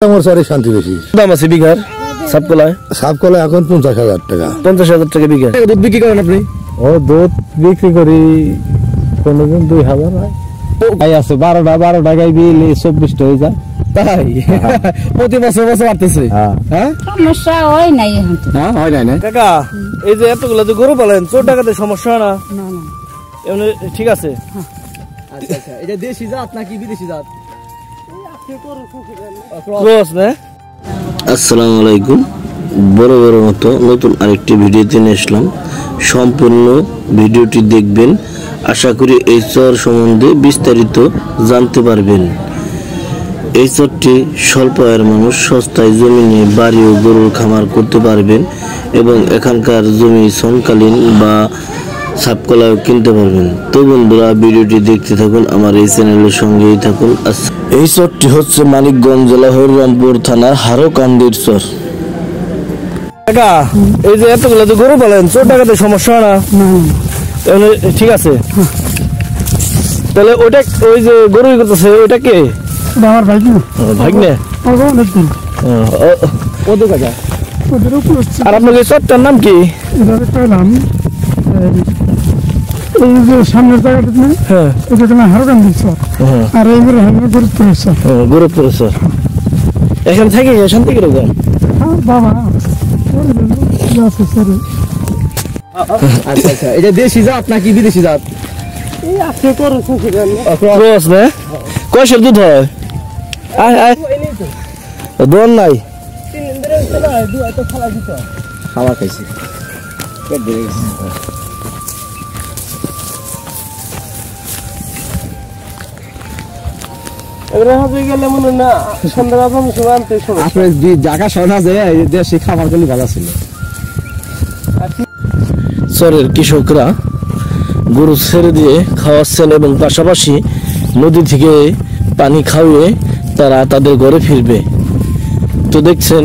আমার সারে শান্তি বেশি দাম আছে বিঘার সাপকলায় এখন 50,000 টাকা। 50,000 টাকা বিঘা। দুধ বিক্রি করেন আপনি? ও দুধ বিক্রি করি কোনদিন 2000 হয়। গাই আছে 12টা গাই বিলে 24টা হয়ে যায়। তাই প্রতি বছর বাড়তেছে। হ্যাঁ সমস্যা হয় নাই এখন। হ্যাঁ হয় নাই না কাকা, এই যে এতগুলো যে গরু পালেন, চোর ডাকাতের সমস্যা না? না না এমনি ঠিক আছে। আচ্ছা আচ্ছা, এটা দেশি জাত নাকি বিদেশি জাত? ক্রস না? আসসালামু আলাইকুম। বড় মতো নতুন আরেকটি ভিডিওতে নিয়ে আসলাম। সম্পূর্ণ ভিডিওটি দেখবেন, আশা করি এই চর সম্বন্ধে বিস্তারিত জানতে পারবেন। এই চরটি স্বল্প আয়ের মানুষ সস্তায় জমি নিয়ে বাড়ি ও গরুর খামার করতে পারবেন এবং এখানকার জমি সনকালীন বা সাপকলাও কিনতে পারবেন। তো বন্ধুরা, ভিডিওটি দেখতে থাকুন, আমার এই চ্যানেলের সঙ্গেই থাকুন। এই চরটি হচ্ছে মানিকগঞ্জ জেলা হরিরামপুর থানার হারোকান্দির চর। কাকা, এই যে এতগুলো যে গরু পালেন, চোর ডাকাতের সমস্যা না? এমনি ঠিক আছে। তাহলে ওইটা, ওই যে গরু করতেছে ওইটা কে? আমার ভাই কি ভাগ্নে? অনেকদিন ওদের কাকা। ওদের উপর হচ্ছে আর আপনার এই চরটার নাম কি? এভাবে পেলাম এই যে সামনের জায়গাটা নেই, হ্যাঁ এটা তোমার হারকান্দি স্যার, আর এইবারে হলো গুরুত্ব স্যার। গুরুত্ব স্যার। এখানে থাকি শান্তি কিরকম? বাবা আছে স্যার। আচ্ছা আচ্ছা, এটা দেশি জাত নাকি বিদেশি জাত? এই আছে করে ক্রস না? কয়সের দুধ হয়? আয় আয়, দোন নাই? খাওয়া খাইছি। আপনার জায়গা শোনা যায়, দেশি খাবার গুলি ভালো ছিল। চরের কৃষকরা গরু ছেড়ে দিয়ে খাওয়াচ্ছেন এবং পাশাপাশি নদী থেকে পানি খাওয়িয়ে তারা তাদের ঘরে ফিরবে। তো দেখছেন,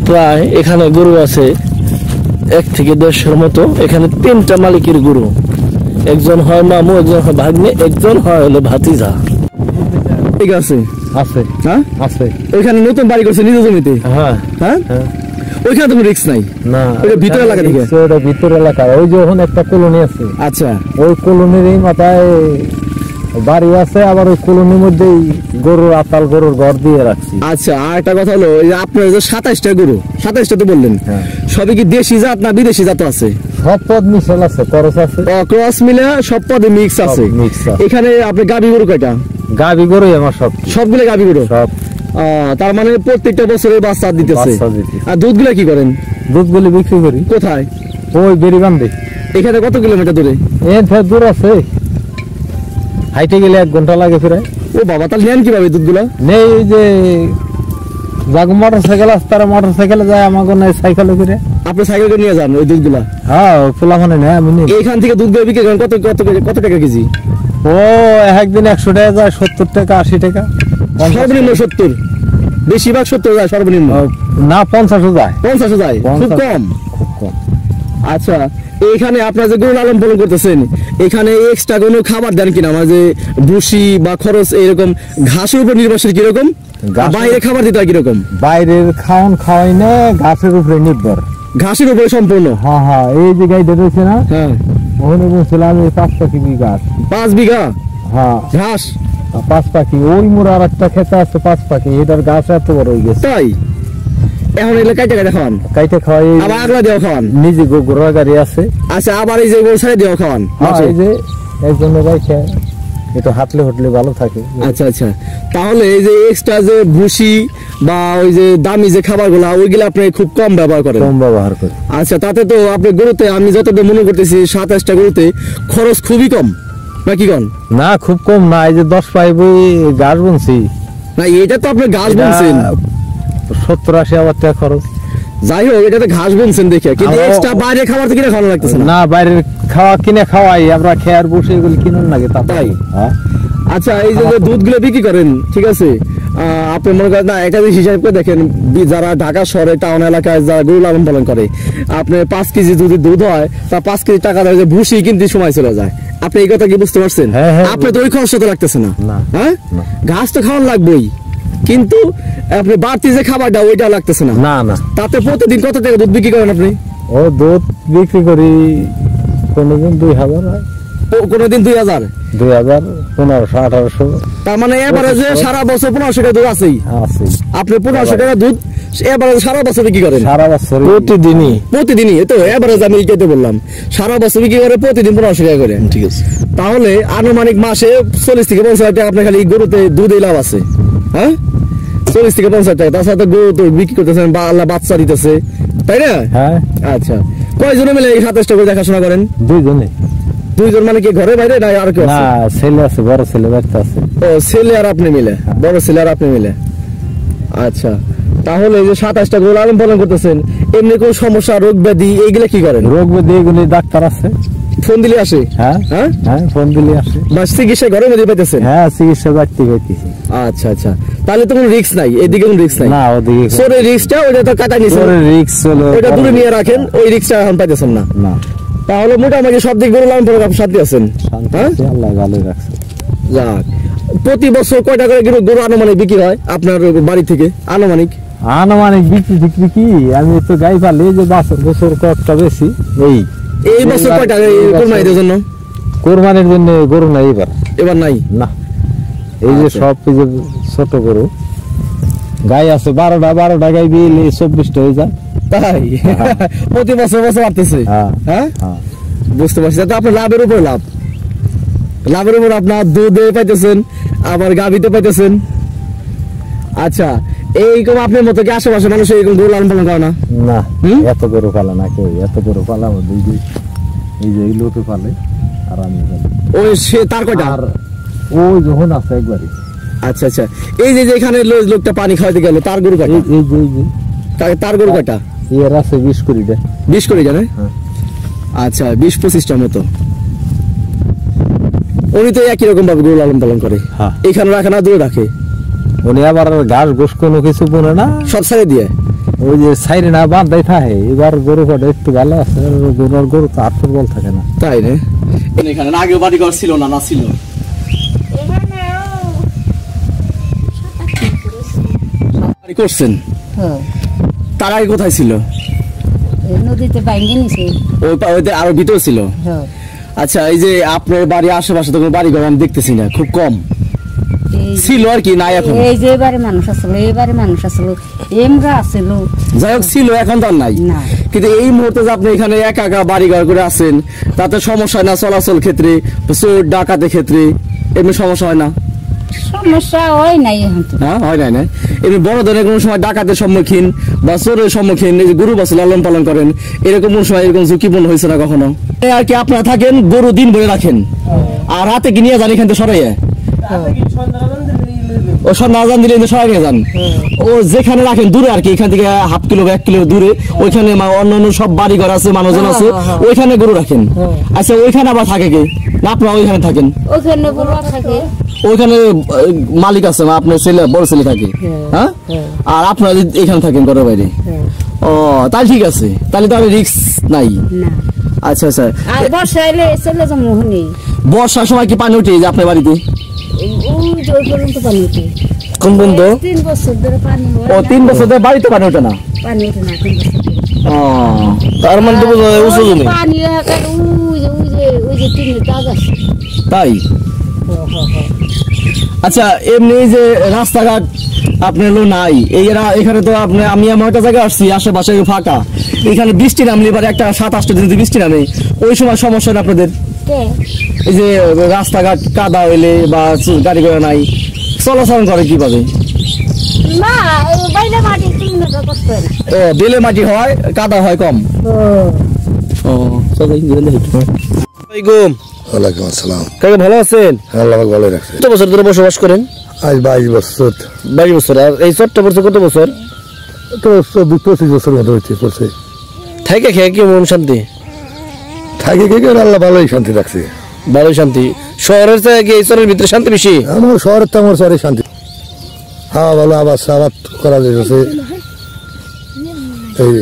প্রায় এখানে গরু আছে 1 থেকে 1.5-এর মতো। এখানে 3টা মালিকের গরু, একজন হয় মামু, একজন হয় ভাগ্নে, একজন হয় হলো ভাতিজা। ঠিক আছে আছে। হ্যাঁ আছে। ওইখানে নতুন বাড়ি করছে নিজ জমিতে। হ্যাঁ হ্যাঁ ওইখানে তুমি রিস্ক নাই? না, ওটা ভিতর এলাকা থেকে? ওটা ভিতর এলাকা। ওই যে ওখানে একটা কলোনি আছে। আচ্ছা, ওই কলোনির এই মাথায় বাড়ি আছে, আবার ওই কলোনির মধ্যেই গরুর আতাল, গরুর ঘর দিয়ে রাখছি। আচ্ছা। আর একটা কথা হলো, এই যে আপনার যে 27টা গরু, 27টা তো বললেন, সবই কি দেশি জাত না বিদেশি জাত আছে? সব পদ মিশাল আছে, করস আছে, ক্রস মিলে সব পদে মিক্স আছে। এখানে আপনি গাভী গরু কয়টা? গাভী গরুই আমার সবগুলো গাভী গরু। সব। তার মানে প্রত্যেকটা বছরে বাচ্চা দিতেছে। বাচ্চা দিতেছে। আর দুধগুলো কি করেন? দুধগুলি বিক্রি করি। কোথায়? ওই বেরিবান্ধে। এখানে কত কিলোমিটার দূরে? দূর আছে, হাইটে গেলে 1 ঘন্টা লাগে ফিরে। ও বাবা, তাহলে নেন কিভাবে দুধগুলো? নেই যে মোটর সাইকেল আছে, তারা মোটর সাইকেলে যায়, আমাকে নেই সাইকেলে ফিরে। আপনি সাইকেল করে নিয়ে যান ওই দুধগুলা? হ্যাঁ, খোলাখানে নেই, আমি নেই। এইখান থেকে দুধ বিক্রি করেন কত টাকা কেজি? ও একদিন 100 টাকা যায়, 70 টাকা, 80 টাকা। সর্বনিম্ন 70? বেশিরভাগ 70 যায় সর্বনিম্ন? না, 50 যায়। 50 যায়? খুব কম। খুব কম। আচ্ছা, এইখানে আপনার যে গরু লালন পালন করতেছেন, এখানে এক্সট্রা কোনো খাবার দেন কিনা? আমার যে ভুসি বা খরচ, এরকম ঘাসের উপর নির্ভরশীল কিরকম? বাইরে খাবার দিতে হয় কিরকম? বাইরের খাওয়াই না, ঘাসের উপরে নির্ভর। ঘাসের উপরে সম্পূর্ণ? হ্যাঁ হ্যাঁ, এই যে গাইটা রয়েছে না, হ্যাঁ, ওখানে বলছিলাম 5 পাখি ঘাস। 5 বিঘা? হ্যাঁ, ঘাস 5 পাখি। ওই মোড় আর একটা খেতে আছে 5 পাখি, এটার গাছ এত বড় হয়ে গেছে। তাই? এখন এগুলো কাইটে খাওয়ান? কাইটে খাওয়াই, আবার আগলা দেওয়া খাওয়ান? নিজে গোড়া গাড়ি আছে। আচ্ছা, আবার এই যে গরু ছেড়ে দেওয়া খাওয়ান? এই যে একজনের রাইখে একটু হাঁটলে ভালো থাকে। আচ্ছা আচ্ছা, তাহলে এই যে এক্সট্রা যে ভুসি বা ওই যে দামি যে খাবারগুলো, ওইগুলো আপনি খুব কম ব্যবহার করেন? কম ব্যবহার করি। আচ্ছা, তাতে তো আপনি গরুতে, আমি যতদূর মনে করতেছি 27টা গরুতে খরচ খুবই কম, নাকি কন? না, খুব কম না। এই যে 10 পাইপ গাছ বুনছি না, এটা তো আপনি ঘাস বুনছেন, 70-80 টাকা খরচ। যাই হোক, এটা তো ঘাস বুনছেন দেখে, কিন্তু এক্সট্রা বাইরে খাবার তো কিনে খাওয়ানো লাগতেছে না? বাইরের খাওয়া কিনে খাওয়াই আমরা, খেয়ার বসে এগুলো কিনুন নাকি তাই? আচ্ছা, এই যে দুধগুলো বিক্রি করেন, ঠিক আছে, আপনি মনে করেন না, একটা জিনিস হিসাব করে দেখেন, যারা ঢাকা শহরে টাউন এলাকায় যারা গরু লালন পালন করে, আপনার 5 কেজি যদি দুধ হয়, তা 5 কেজি টাকা দেয় যে ভুসি কিনতে সময় চলে যায়। আপনি এই কথা কি বুঝতে পারছেন? আপনি তো ওই খরচটা তো লাগতেছে না। হ্যাঁ, ঘাস তো খাওয়ান লাগবেই। কিন্তু আপনি বাড়তি যে খাবারটা ওইটা লাগতেছে না। না না, তাতে প্রতিদিন কত টাকা দুধ বিক্রি করেন আপনি? ও দুধ বিক্রি করি কোনোদিন 2000 হয়, কোনোদিন 2000, 2000, 1500, 1800 তার মানে এভারেজে সারা বছর 1500 টাকা দুধ আছেই। আছে। আপনি 1500 টাকা দুধ এভারেজে সারা বছর বিক্রি করেন? সারা বছর প্রতিদিনই তো এভারেজ আমি এইটাতে বললাম, সারা বছর বিক্রি করে প্রতিদিন 1500 টাকা করে। ঠিক আছে, তাহলে আনুমানিক মাসে 40 থেকে 50 টাকা আপনার খালি গরুতে দুধে লাভ আছে। হ্যাঁ, 40 থেকে 50 টাকা। তাছাড়া তো গরু তো বিক্রি করতেছেন বা আল্লাহ বাচ্চা দিতেছে, তাই না? হ্যাঁ। আচ্ছা, কয়জনে মিলে এই 27টা করে দেখাশোনা করেন? 2 জনে। 2 জন মানে কি ঘরে বাইরে না আর কেউ না, আছে? ছেলে আছে, বড় ছেলে বাচ্চা আছে। ও, ছেলে আর আপনি মিলে, বড় ছেলে আর আপনি মিলে। আচ্ছা, তাহলে এই যে 27টা গরু লালন পালন করতেছেন, এমনি কোন সমস্যা, রোগ ব্যাধি এইগুলা কি করেন? রোগ ব্যাধি এগুলি ডাক্তার আছে, ফোন দিলে আসে? হ্যাঁ হ্যাঁ, হ্যাঁ, ফোন দিলে আসে। বা চিকিৎসা ঘরে মধ্যে পাইতেছেন? হ্যাঁ, চিকিৎসা বাড়তি হইতেছে। আচ্ছা আচ্ছা, তাহলে তো কোনো রিস্ক নাই, এদিকে কোনো রিস্ক নাই। না, ওদিকে সোরে রিস্কটা ওইটা তো কাটা নিছে, রিক্স হলো, ওইটা দূরে নিয়ে রাখেন, ওই রিস্কটা এখন পাইতেছেন না। না, তাহলে মোটামুটি সব দিক গরু লালন পালন আপনি শান্তি আছেন? শান্তি হ্যাঁ, আছে, আল্লাহ ভালো রাখছে। যাক। প্রতি বছর কয়টা করে গরু আনুমানিক বিক্রি হয় আপনার বাড়ি থেকে? আনুমানিক বিক্রি কি, আমি তো গাই পালি যে বছর কয়েকটা বেশি। এই বছর কয়টা কোরবানির জন্য? কোরবানির জন্য গরু নাই এবার নাই না। এই যে আচ্ছা। সব এই যে ছোট গরু গাই আছে 12টা গাই বিলে 24টা হয়ে যায়। তাই? প্রতি বছর বাড়তেছে। হ্যাঁ, হ্যাঁ, হ্যাঁ। বুঝতে পারছি। তাতে আপনার লাভের উপর লাভ, লাভের উপর আপনার দুধে পাইতেছেন, আবার গাভীতে পাইতেছেন। আচ্ছা, এইরকম আপনার মতো কি আশেপাশে মানুষ এইরকম গরু লালন পালন করে না? না, এত গরু পালে না কেউ, এত গরু পালা এই যে এই লোকে পালে আর আমি পালি। ওই সে তার কয়টা? আর ওই যখন আছে একবারই। আচ্ছা আচ্ছা, এই যে এখানে লোকটা পানি খাওয়াতে গেল, তার গরু কয়টা? এই যে তার গরু কয়টা? এর আছে 20 কোটিটা। 20 করে জানে? হ্যাঁ। আচ্ছা, 20-25টার মতো। উনি তো একই রকম ভাবে গরু লালন পালন করে। হ্যাঁ। এখানে রাখে না, দূরে রাখে? উনি আবার ঘাস ঘুষ কোনো কিছু বলে না, সব ছেড়ে দিয়ে ওই যে সাইরে না বাঁধাই থাকে। এবার গরু কটা একটু ভালো আছে, গরু তো 8 বল থাকে না। তাই রে? এখানে আগেও বাড়ি ঘর ছিল না? না ছিল। বাড়ি করছেন? তার আগে কোথায় ছিল? নদীতে বাইঙ্গে নিছে। ওইতে আরো ভিতর ছিল? হ্যাঁ। আচ্ছা, এই যে আপনার বাড়ি আশেপাশে তো কোনো বাড়ি ঘর আমি দেখতেছি না, খুব কম ছিল আর কি, নাই এখন? এই যে এবারে মানুষ আসলো, এবারে মানুষ আসলো, এমরা আসল, যাই হোক ছিল, এখন তো আর নাই। না। কিন্তু এই মুহূর্তে যে আপনি এখানে একা একা বাড়ি ঘর করে আছেন, তাতে সমস্যা হয় না? চলাচল ক্ষেত্রে, চোর ডাকাতের ক্ষেত্রে এমনি সমস্যা হয় না? সমস্যা হয় নাই এখন তো। হ্যাঁ, হয় নাই না? এমনি বড় ধরনের কোনো সময় ডাকাতের সম্মুখীন বা চোরের সম্মুখীন, এই যে গরু বাছুর লালন পালন করেন, এরকম কোন সময় এরকম ঝুঁকিপূর্ণ হয়েছে না কখনো? আর কি আপনারা থাকেন, গরু দিন ভরে রাখেন আর রাতে কি নিয়ে যান এখান থেকে সরাইয়া? ও সন্ধ্যা আজান দিলে সরাই নিয়ে যান? ও যেখানে রাখেন দূরে আর কি, এখান থেকে 1/2 কিলো 1 কিলো দূরে, ওইখানে অন্যান্য সব বাড়ি ঘর আছে, মানুষজন আছে, ওইখানে গরু রাখেন? আচ্ছা, ওইখানে আবার থাকে কি না আপনারা ওইখানে থাকেন? ওখানে গরু থাকে, ওইখানে মালিক আছে, আপনার ছেলে, বড় ছেলে থাকে? হ্যাঁ, আর আপনারা এখানে থাকেন ঘরের বাইরে? ও, তাহলে ঠিক আছে, তাহলে তো রিস্ক নাই। না। আচ্ছা আচ্ছা, আর বর্ষা এলে চলে যাবো ওখানে। বর্ষার সময় কি পানি উঠে যে আপনার বাড়িতে? ওই যে ওই পর্যন্ত পানি উঠে। কোন বন্ধ? 3 বছর ধরে পানি হয় ও, না। 3 বছর ধরে বাড়িতে পানি ওঠে না? পানি ওঠে না 3 বছর ধরে। ও, তার মানে তো বোঝা যায় উঁচু জমি। পানি একার ওই যে টিনের কাজ আছে। তাই? আচ্ছা, এমনি যে রাস্তাঘাট আপনার নাই, এখানে তো আপনি, আমি এমন একটা জায়গায় আসছি আশেপাশে ফাঁকা, এখানে বৃষ্টি নামলে এবার একটা 7-8টা দিন যদি বৃষ্টি নামে, ওই সময় সমস্যা না আপনাদের? কে? এই যে রাস্তাঘাট কাদা হইলে বা গাড়ি ঘোড়া নাই, চলাচল করে কিভাবে? না, এই বাইরে মাটি কিনে তো কষ্ট হয় না। ও, বেলে মাটি হয়, কাদা হয় কম। ও, ওয়ালাইকুম ওয়ালাইকুম আসসালাম। কাকা, ভালো আছেন? আল্লাহ আমাকে ভালো রাখছে। কত বছর ধরে বসবাস করেন? আজ 22 বছর। 22 বছর। আর এই চট্ট পড়ছে কত বছর? তো 24-25 বছর মতো হচ্ছে পড়ছে। থাকে খেয়ে কি মন শান্তি? থাকে কে আল্লাহ ভালোই শান্তি রাখছে। ভালোই শান্তি। শহরের চেয়ে কি এই শহরের ভিতরে শান্তি বেশি? আমার শহরের তো আমার শহরে শান্তি। হ্যাঁ, ভালো আবাদ করা যাচ্ছে, এই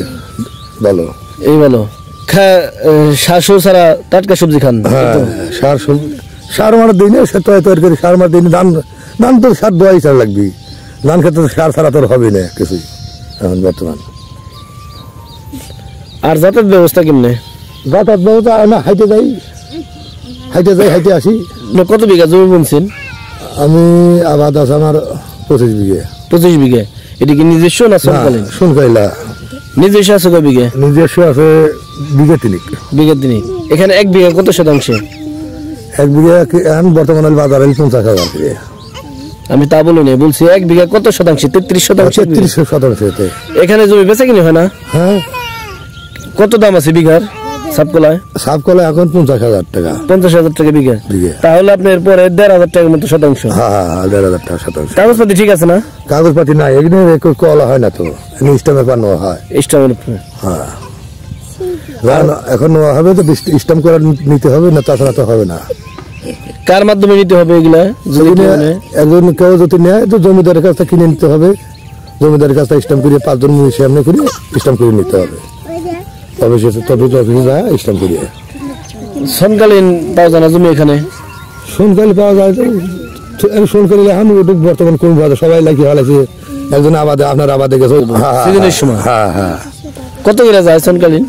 ভালো। এই ভালো। শাশুড় ছাড়া টাটকা সবজি খান? হ্যাঁ, সার মারা দিই না, সে তৈরি করে সার মারা দিই, ধান তো সার দোয়াই সার লাগবে, ধান খেতে সার ছাড়া তোর হবে না কিছুই এখন বর্তমান। আর যাতায়াত ব্যবস্থা কেমনে? যাতায়াত ব্যবস্থা না, হাইটে যাই হাইটে আসি। কত বিঘা জমি বুনছেন? আমি আবাদ আছে আমার 25 বিঘে। 25 বিঘা। এটা কি নিজস্ব না সরকারি? শুনকাইলা নিজস্ব আছে কয় বিঘা? নিজস্ব আছে বিঘে 3। বিঘা 3। এখানে 1 বিঘা কত শতাংশে? 1 বিঘা এখন বর্তমানে বাজারে 50,000 করে। আমি তা বলিনি, বলছি 1 বিঘা কত শতাংশে? 33 শতাংশ। 33 শতাংশতে। এখানে জমি বেচা কিনে হয় না? হ্যাঁ। কত দাম আছে বিঘার সাবকলায়? সাবকলা এখন 50,000 টাকা। 50,000 টাকা বিঘা। তাহলে আপনার পরে 1,500 টাকার মতো শতাংশ। হ্যাঁ, 1,500 টাকা শতাংশ। কাগজপাতি ঠিক আছে না? কাগজপাতি নাই, এখানে কলা হয় না তো, স্টাম্পে পানো হয়। স্টাম্পের? হ্যাঁ, এখন নেওয়া হবে তো স্টাম্প করে নিতে হবে, না তাছাড়া তো হবে না। কার মাধ্যমে নিতে হবে এগুলা? একজন কেউ যদি নেয় তো জমিদারের কাছ থেকে কিনে নিতে হবে। জমিদারের কাছ থেকে স্টাম্প করে 5 জন মিলে সামনে করে স্টাম্প করে নিতে হবে। তবে সে তদন্ত অফিসে যায় স্টাম্প করে। সমকালীন পাওয়া যায় না জমি এখানে? সোনকালি পাওয়া যায় তো, সোনকালি আমি বর্তমান কোন বাজার সবাই লাগিয়ে হালাইছে। একজন আবাদে, আপনার আবাদে গেছে সিজনের সময়। হ্যাঁ হ্যাঁ। কত করে যায় সোনকালীন?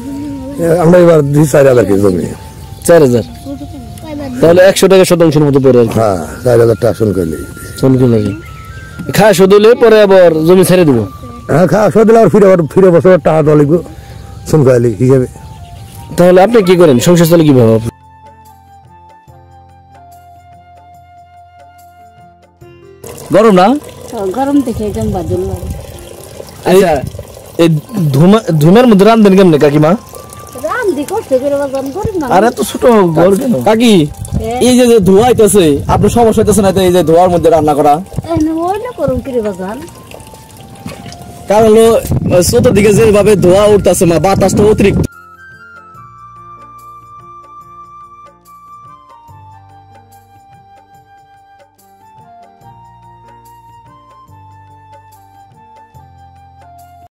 আমরা এবার 4,000 কেজি জমি। 4,000। তাহলে 100 টাকা শতাংশের মতো পড়ে আর কি। হ্যাঁ, 4,000 টাকা সোনকালি। খাওয়া শোধ হলে পরে আবার জমি ছেড়ে দেবো? হ্যাঁ, খাওয়া শোধ দিলে ফিরে বছর টাকা দেওয়া লাগবে সোনকালি হিসাবে। তাহলে আপনি কি করেন? সংসার চলে কিভাবে? গরম না? গরম দেখে একদম বাদল লাগে। আচ্ছা, এই ধুমের মধ্যে রান্ধেন কেমনে কাকিমা? রান্দি করতে করে বাজান গরম না। আর এত ছোট ঘর কেন? কাকি, এই যে ধোঁয়া হইতেছে, আপনার সমস্যা হইতেছে না? এই যে ধোঁয়ার মধ্যে রান্না করা এনে ওই না করুন কি রে বাজান? কারণ হলো চতুর্দিকে যেভাবে ধোঁয়া উঠতেছে, বাতাসটা অতিরিক্ত।